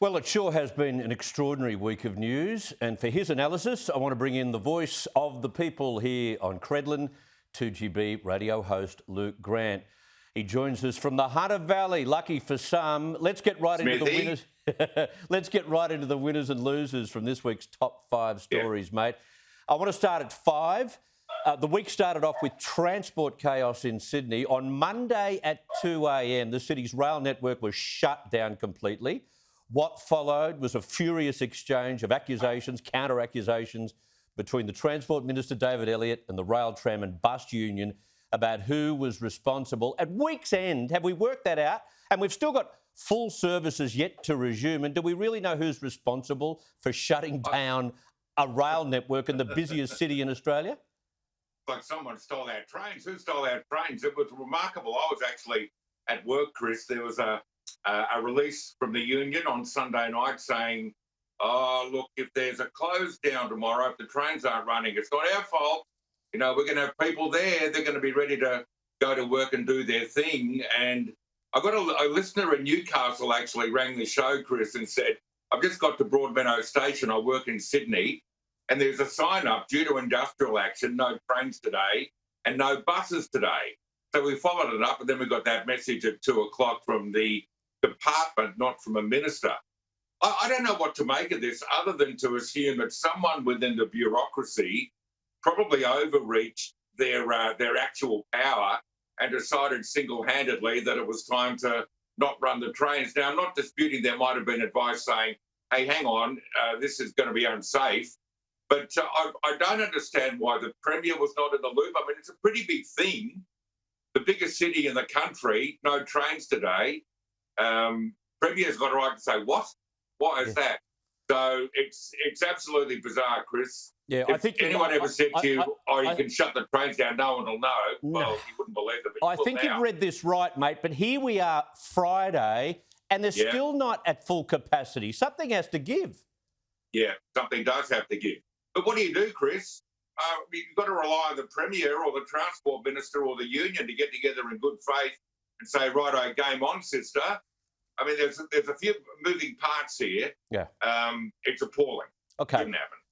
Well, it sure has been an extraordinary week of news. And for his analysis, I want to bring in the voice of the people here on Credlin, 2GB radio host Luke Grant. He joins us from the Hunter Valley. Lucky for some. Let's get right into the winners. Let's get right into the winners and losers from this week's top 5 stories, mate. I want to start at 5. The week started off with transport chaos in Sydney. On Monday at 2 a.m, the city's rail network was shut down completely. What followed was a furious exchange of accusations, counter-accusations between the Transport Minister, David Elliott, and the Rail, Tram and Bus Union about who was responsible. At week's end, have we worked that out? And we've still got full services yet to resume. And do we really know who's responsible for shutting down a rail network in the busiest city in Australia? Like someone stole our trains. Who stole our trains? It was remarkable. I was actually at work, Chris. There was a release from the union on Sunday night saying, oh, look, if there's a close down tomorrow, if the trains aren't running, it's not our fault. You know, we're going to have people there. They're going to be ready to go to work and do their thing. And I got a listener in Newcastle actually rang the show, Chris, and said, I've just got to Broadmeadow Station. I work in Sydney. And there's a sign up due to industrial action, no trains today and no buses today. So we followed it up, and then we got that message at 2 o'clock from the department, not from a minister. I don't know what to make of this other than to assume that someone within the bureaucracy probably overreached their actual power and decided single-handedly that it was time to not run the trains. Now, I'm not disputing there might have been advice saying, hey, hang on, this is going to be unsafe. But I don't understand why the Premier was not in the loop. I mean, it's a pretty big thing. The biggest city in the country, no trains today. Premier's got a right to say, what? Why is that? So it's absolutely bizarre, Chris. Yeah, if I think anyone ever said to you, you can shut the trains down, no one will know. Well, you wouldn't believe it. I think you've read this right, mate. But here we are Friday, and they're still not at full capacity. Something has to give. Yeah, something does have to give. But what do you do, Chris? You've got to rely on the Premier or the Transport Minister or the union to get together in good faith and say, righto, game on, sister. I mean, there's a few moving parts here. Yeah. It's appalling. Okay. Didn't happen.